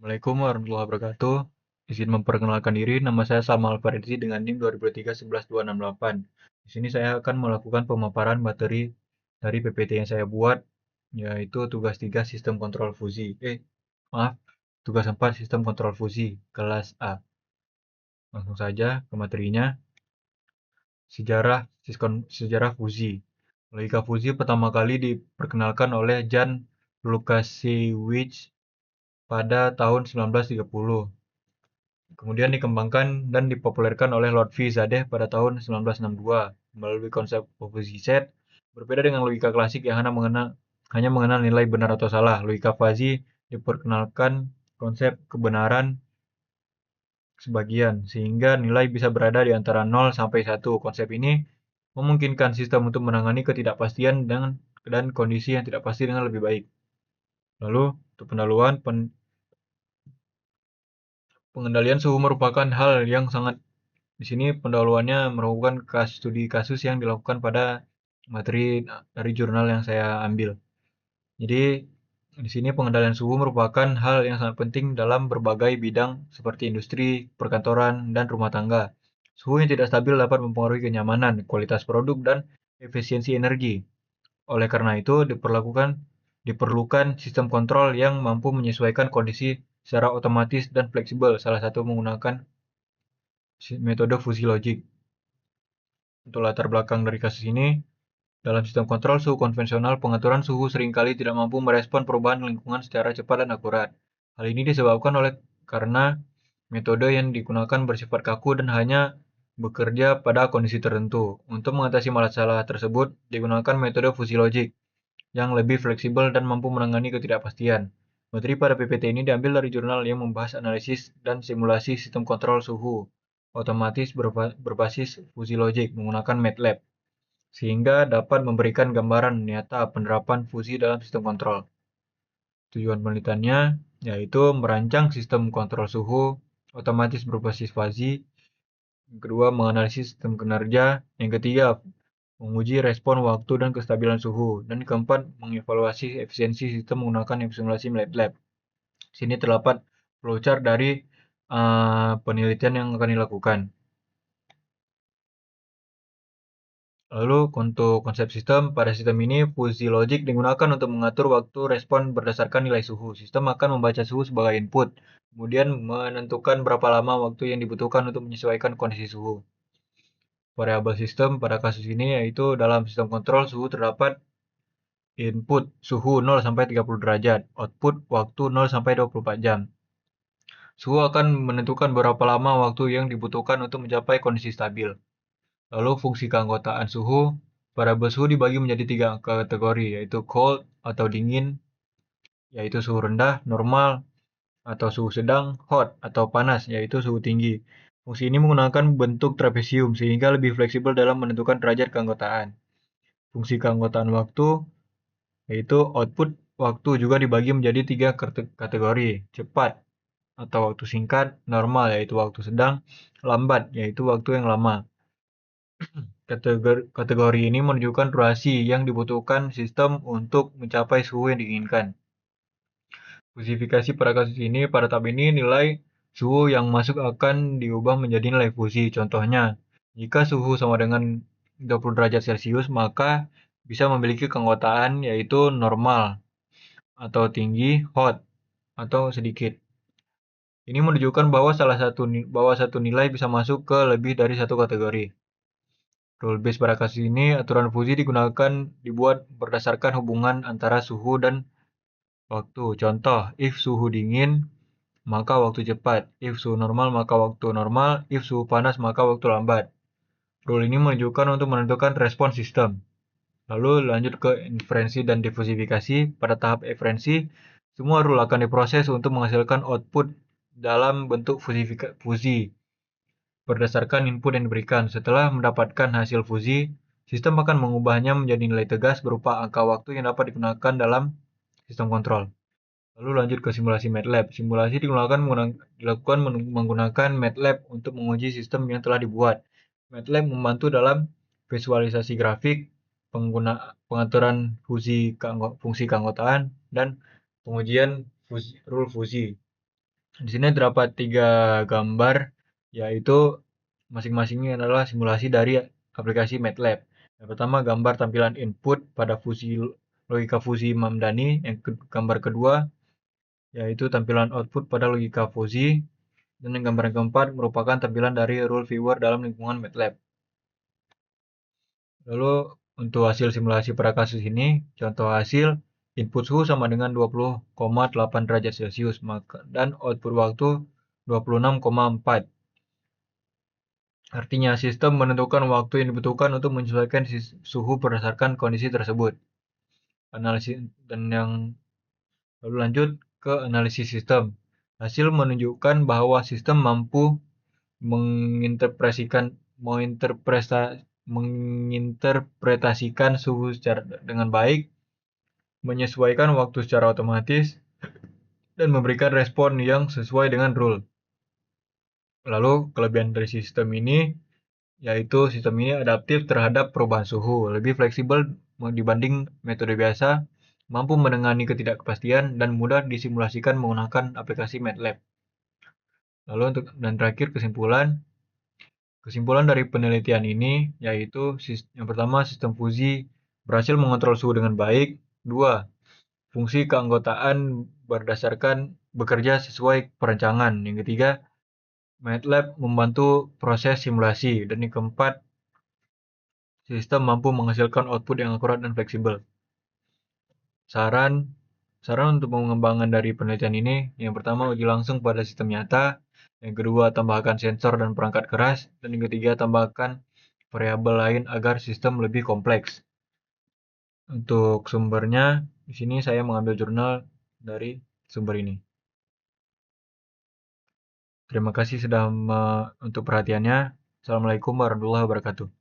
Assalamualaikum warahmatullahi wabarakatuh. Izin memperkenalkan diri, nama saya Salma Alfarisi dengan NIM 2023-11268. Di sini saya akan melakukan pemaparan materi dari PPT yang saya buat, yaitu tugas 3 sistem kontrol fusi. Tugas 4 sistem kontrol fusi, kelas A. Langsung saja ke materinya. Sejarah fusi. Logika fusi pertama kali diperkenalkan oleh Jan Lukasiewicz pada tahun 1930. Kemudian dikembangkan dan dipopulerkan oleh Lord V. Zadeh pada tahun 1962 melalui konsep opposite set. Berbeda dengan logika klasik yang hanya mengenal nilai benar atau salah, logika fuzzy diperkenalkan konsep kebenaran sebagian, sehingga nilai bisa berada di antara 0 sampai 1. Konsep ini memungkinkan sistem untuk menangani ketidakpastian dan kondisi yang tidak pasti dengan lebih baik. Lalu, untuk pendahuluan, pengendalian suhu merupakan hal yang sangat. Di sini pendahuluannya merupakan studi kasus yang dilakukan pada materi dari jurnal yang saya ambil. Jadi, di sini pengendalian suhu merupakan hal yang sangat penting dalam berbagai bidang seperti industri, perkantoran, dan rumah tangga. Suhu yang tidak stabil dapat mempengaruhi kenyamanan, kualitas produk, dan efisiensi energi. Oleh karena itu, diperlukan sistem kontrol yang mampu menyesuaikan kondisi secara otomatis dan fleksibel, salah satu menggunakan metode fusi logik. Untuk latar belakang dari kasus ini, dalam sistem kontrol suhu konvensional, pengaturan suhu seringkali tidak mampu merespon perubahan lingkungan secara cepat dan akurat. Hal ini disebabkan karena metode yang digunakan bersifat kaku dan hanya bekerja pada kondisi tertentu. Untuk mengatasi masalah tersebut, digunakan metode fusi logik yang lebih fleksibel dan mampu menangani ketidakpastian. Materi pada PPT ini diambil dari jurnal yang membahas analisis dan simulasi sistem kontrol suhu otomatis berbasis fusi logik menggunakan MATLAB, sehingga dapat memberikan gambaran nyata penerapan fusi dalam sistem kontrol. Tujuan penelitiannya yaitu merancang sistem kontrol suhu otomatis berbasis fuzzy. Yang kedua, menganalisis sistem kinerja. Yang ketiga, menguji respon waktu dan kestabilan suhu. Dan keempat, mengevaluasi efisiensi sistem menggunakan simulasi MATLAB. Sini terdapat flowchart dari penelitian yang akan dilakukan. Lalu untuk konsep sistem, pada sistem ini fusi logik digunakan untuk mengatur waktu respon berdasarkan nilai suhu. Sistem akan membaca suhu sebagai input, kemudian menentukan berapa lama waktu yang dibutuhkan untuk menyesuaikan kondisi suhu. Variabel sistem pada kasus ini yaitu dalam sistem kontrol suhu terdapat input suhu 0 sampai 30 derajat, output waktu 0 sampai 24 jam. Suhu akan menentukan berapa lama waktu yang dibutuhkan untuk mencapai kondisi stabil. Lalu fungsi keanggotaan suhu, variabel suhu dibagi menjadi 3 kategori, yaitu cold atau dingin, yaitu suhu rendah, normal, atau suhu sedang, hot atau panas, yaitu suhu tinggi. Fungsi ini menggunakan bentuk trapesium sehingga lebih fleksibel dalam menentukan derajat keanggotaan. Fungsi keanggotaan waktu, yaitu output waktu juga dibagi menjadi 3 kategori, cepat atau waktu singkat, normal yaitu waktu sedang, lambat yaitu waktu yang lama. Kategori ini menunjukkan durasi yang dibutuhkan sistem untuk mencapai suhu yang diinginkan. Fusifikasi pada kasus ini, pada tahap ini nilai suhu yang masuk akan diubah menjadi nilai fusi. Contohnya, jika suhu sama dengan 20 derajat Celcius, maka bisa memiliki keanggotaan yaitu normal atau tinggi, hot atau sedikit. Ini menunjukkan bahwa satu nilai bisa masuk ke lebih dari satu kategori. Rule base pada kasus ini, aturan fusi dibuat berdasarkan hubungan antara suhu dan waktu. Contoh, if suhu dingin, maka waktu cepat. If suhu normal, maka waktu normal. If suhu panas, maka waktu lambat. Rule ini menunjukkan untuk menentukan respon sistem. Lalu lanjut ke inferensi dan diversifikasi. Pada tahap inferensi, semua rule akan diproses untuk menghasilkan output dalam bentuk fusi berdasarkan input yang diberikan. Setelah mendapatkan hasil fusi, sistem akan mengubahnya menjadi nilai tegas berupa angka waktu yang dapat digunakan dalam sistem kontrol. Lalu lanjut ke simulasi MATLAB. Simulasi dilakukan menggunakan MATLAB untuk menguji sistem yang telah dibuat. MATLAB membantu dalam visualisasi grafik, pengaturan fungsi keanggotaan, dan pengujian rule fusi. Di sini terdapat 3 gambar, yaitu masing-masingnya adalah simulasi dari aplikasi MATLAB. Yang pertama gambar tampilan input pada logika fusi Mamdani, gambar kedua yaitu tampilan output pada logika fusi, dan yang gambar yang keempat merupakan tampilan dari rule viewer dalam lingkungan MATLAB. Lalu untuk hasil simulasi pada kasus ini, contoh hasil input suhu sama dengan 20,8 derajat Celcius dan output waktu 26,4. Artinya sistem menentukan waktu yang dibutuhkan untuk menyesuaikan suhu berdasarkan kondisi tersebut. Analisis dan yang lalu lanjut ke analisis sistem. Hasil menunjukkan bahwa sistem mampu menginterpretasikan suhu dengan baik, menyesuaikan waktu secara otomatis, dan memberikan respon yang sesuai dengan rule. Lalu kelebihan dari sistem ini yaitu sistem ini adaptif terhadap perubahan suhu, lebih fleksibel dibanding metode biasa, mampu menangani ketidakpastian, dan mudah disimulasikan menggunakan aplikasi MATLAB. Lalu dan terakhir kesimpulan dari penelitian ini yaitu yang pertama sistem fusi berhasil mengontrol suhu dengan baik. Dua, fungsi keanggotaan bekerja sesuai perencangan. Yang ketiga, MATLAB membantu proses simulasi. Dan yang keempat, sistem mampu menghasilkan output yang akurat dan fleksibel. Saran untuk pengembangan dari penelitian ini, yang pertama uji langsung pada sistem nyata, yang kedua tambahkan sensor dan perangkat keras, dan yang ketiga tambahkan variabel lain agar sistem lebih kompleks. Untuk sumbernya, di sini saya mengambil jurnal dari sumber ini. Terima kasih sudah untuk perhatiannya. Assalamualaikum warahmatullahi wabarakatuh.